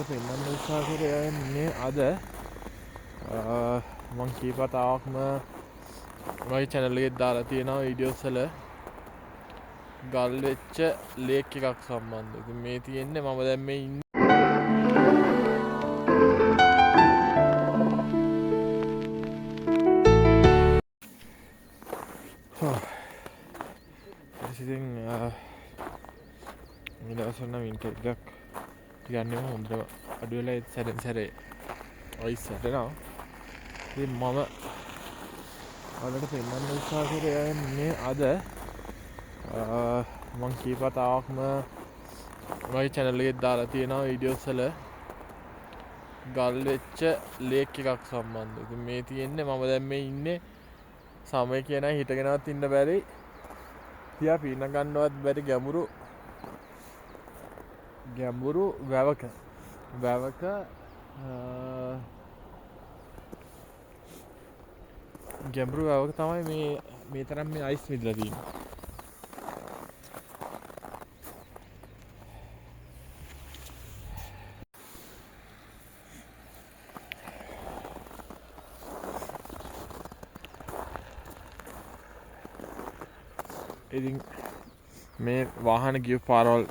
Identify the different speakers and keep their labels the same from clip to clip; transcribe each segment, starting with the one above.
Speaker 1: පෙන්වන්න උත්සාහ කරන්නේ අද මං කීපතාවක්ම මගේ channel එකේ දාලා තියෙනවා වීඩියෝස් වල ගල් වෙච්ච ලේක් එකක් සම්බන්ධව. ඉතින් මේ තියෙන්නේ මම දැන් මේ ඉන්නේ ඉතින් මේ දවස්වල නම් ඉන්ටර්නෙට් එකක් ගන්නේ හොඳට අඩු වෙලා සැරෙන් සැරේ අයිස් වැටෙනවා. ඉතින් මම ඔයාලට පෙන්වන්න උත්සාහ කරන්නේ අද මං කීපතාවක්ම මගේ channel එකේ දාලා තියෙනවා වීඩියෝස් වල ගල් වෙච්ච ලේක් එකක් සම්බන්ධව. ඉතින් මේ තියෙන්නේ මම දැන් මේ ඉන්නේ සමය කියන හිටගෙනවත් ඉන්න බැරි තියා පීන ගන්නවත් බැරි ගැඹුරු වැවක ගැඹුරු වැවක තමයි මේ තරම් මේ අයිස් මිදලා තියෙන්නේ. ඉතින් මේ වාහන ගිය පාරවල්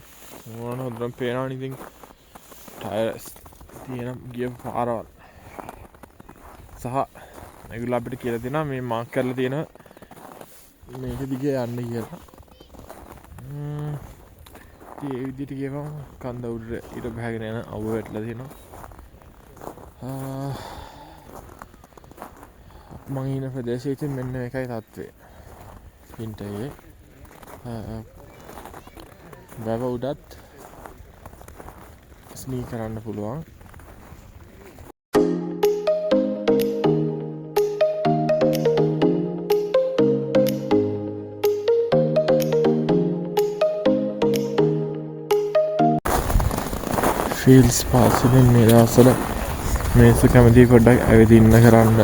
Speaker 1: මොන හොඳටම පේනවනේ. ඉතින් ටයර්ස් තියෙන ගිය පාරවල් සහ ඒගොල්ලෝ අපිට කියලා දෙනවා මේ මාක් කරලා තියෙන මේක දිගේ යන්න කියලා. ඉතින් ඒ විදිහට ගියම කන්ද උඩට ඊට බහගෙන යන අවුව වැටලා තියෙනවා. මං ඉන්න ප්‍රදේශයේ ඉතින් මෙන්න මේකයි තත්ත්වය. ඉන්ටර්යේ වැව උඩත් ස්නී කරන්න පුළුවන්. ෆීල්ස් පාසලෙන් මේ දවස්වල මේසු කැමති පොඩ්ඩක් ඇවිදින්න කරන්න.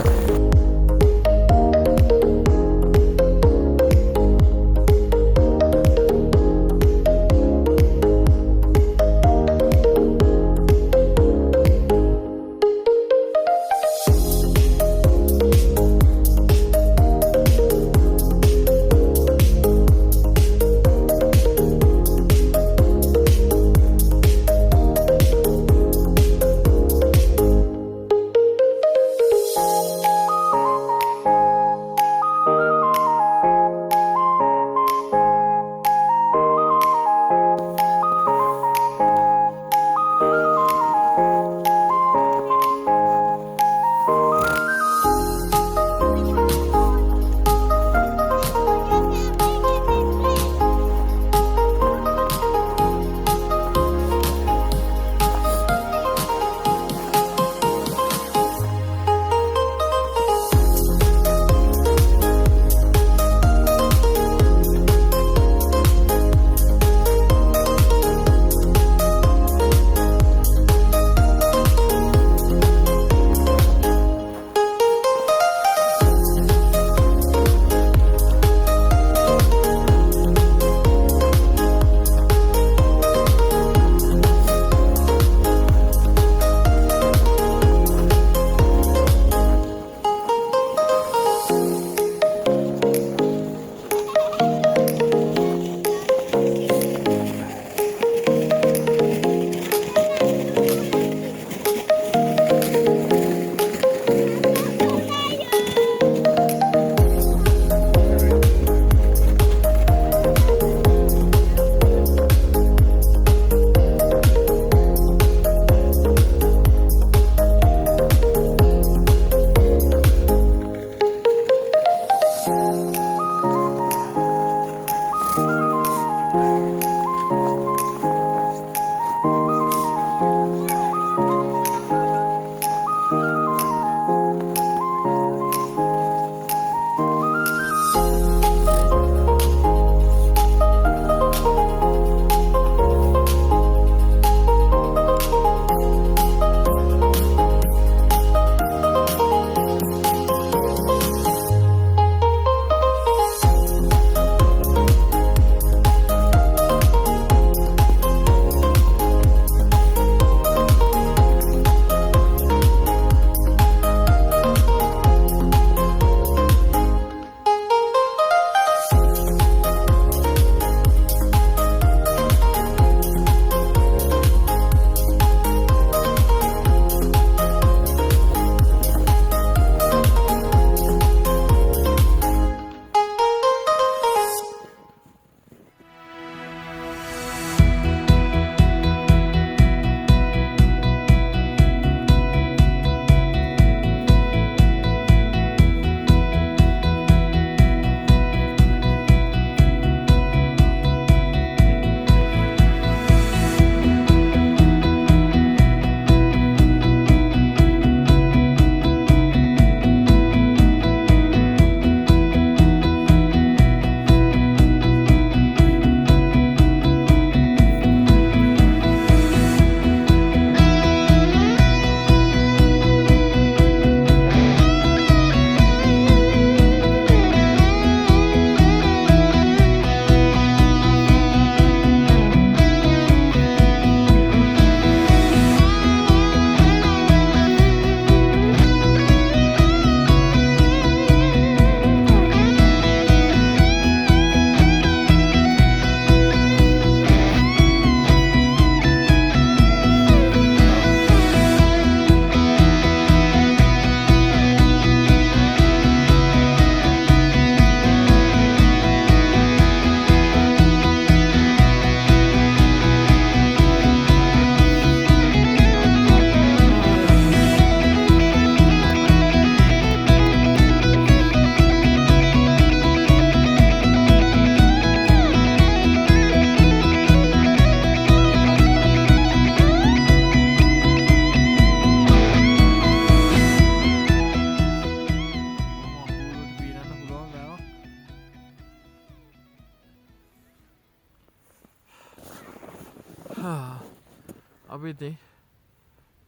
Speaker 1: අපි ඉතින්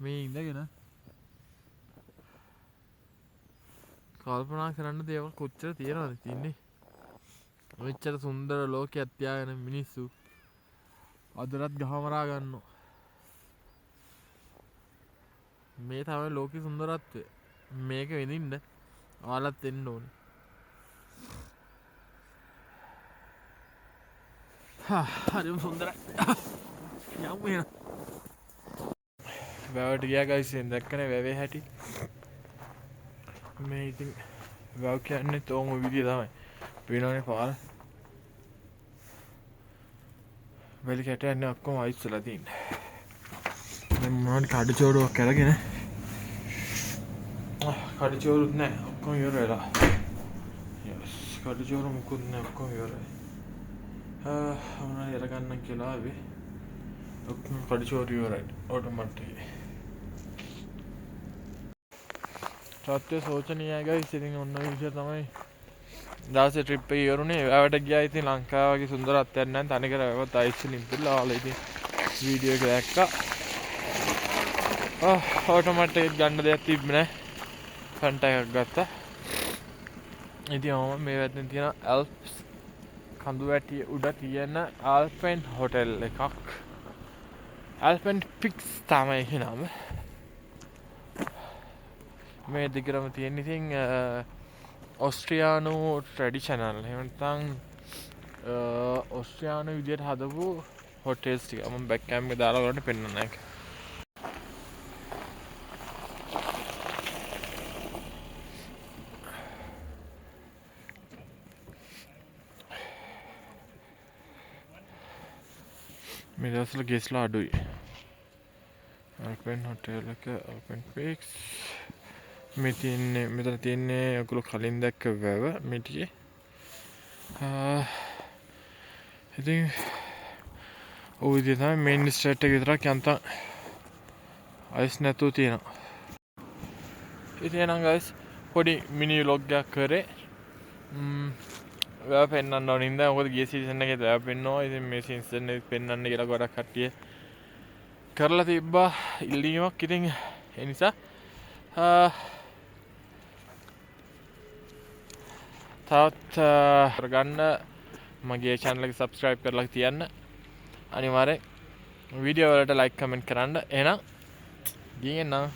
Speaker 1: මේ ඉඳගෙන කල්පනා කරන්න දේවල් කොච්චර තියෙනවද තින්නේ. මෙච්චර සුන්දර ලෝකයක් තියාගෙන මිනිස්සු අදටත් ගහමරා ගන්නවා. මේ තමයි ලෝකේ සුන්දරත්වය. මේක විඳින්න ඔයාලත් එන්න ඕනේ. හරිම සුන්දරයි. යමු එහෙනම්. වැවට ගියා ගයිස් දැක්කනේ වැවේ හැටි. මේ ඉතින් වැව කියන්නේ තෝම විදිය තමයි. පේනවනේ පාර. වැලි කැටයන්නේ ඔක්කොම අයිස් වෙලා තියෙන්නේ. දැන් මොනවද කඩචෝරුවක් අරගෙන කඩචෝරුත් නැහැ ඔක්කොම ඉවර වෙලා. යස් කඩචෝරු මුකුත් නැහැ ඔක්කොම ඉවරයි. මොනවද ඉරගන්න කියලා ආවේ. ඔක්කොම කඩචෝරු ඉවරයි ඔටෝමැටික්. සත්‍ය සෝචනීයයි ගයිස්. ඉතින් ඔන්න ඔය විදිය තමයි දවසේ ට්‍රිප් එක ඉවරුනේ. වැවට ගියා. ඉතින් ලංකාව වගේ සුන්දරත්වයක් නැහැ. තනිකර වැවත් අයිස් වලින් පිළලා ආලා ඉතින් වීඩියෝ එක දැක්කා. ඔටෝමැටික් ගන්න දෙයක් තිබ්බේ නැහැ. ෆන්ට් එකක් ගත්තා. ඉතින් මම මේ වැටෙන් තියෙන ඇල්ප්ස් කඳු වැටිය උඩ තියෙන ආල්පෙන් හොටෙල් එකක්. ආල්පෙන් පික්ස් තමයි ඒකේ නම. මේ දිගටම තියෙන ඉතින් ඔස්ට්‍රියානු ට්‍රැඩිෂනල් එහෙම නැත්නම් ඔස්ට්‍රියානු විදියට හදපු හොටෙල්ස් ටික. මම බෑක් කැම් එක දාලා ඔයාලට පෙන්නන්න ඒක. මේ දවස්වල ගෙස්ලා අඩුයි. ආල්පෙන් හොටෙල් එක ආල්පෙන් පික්ස්. මෙතන තියෙන්නේ ඔයගොල්ලෝ කලින් දැක්ක වැව මිටියේ. ඉතින් ඔය විදිහ තමයි මේන් ස්ට්‍රීට් එක විතරක් යන්තම් අයිස් නැතුව තියෙනවා. ඉතින් එහෙනම් ගයිස් පොඩි මිනි ව්ලොග් එකක් කරේ. වැව පෙන්වන්න ඕන ඉඳන් මොකද ගිය සීසන් එකේ වැව පෙන්වනවා. ඉතින් මේ සීසන් එකේ පෙන්වන්න කියලා ගොඩක් කට්ටිය කරලා තිබ්බා ඉල්ලීමක්. ඉතින් ඒ නිසා තවත් කරගන්න මගේ channel එක subscribe කරලා තියන්න. අනිවාර්යෙන් වීඩියෝ වලට like comment කරන්න. එහෙනම් ගිහින් එන්න.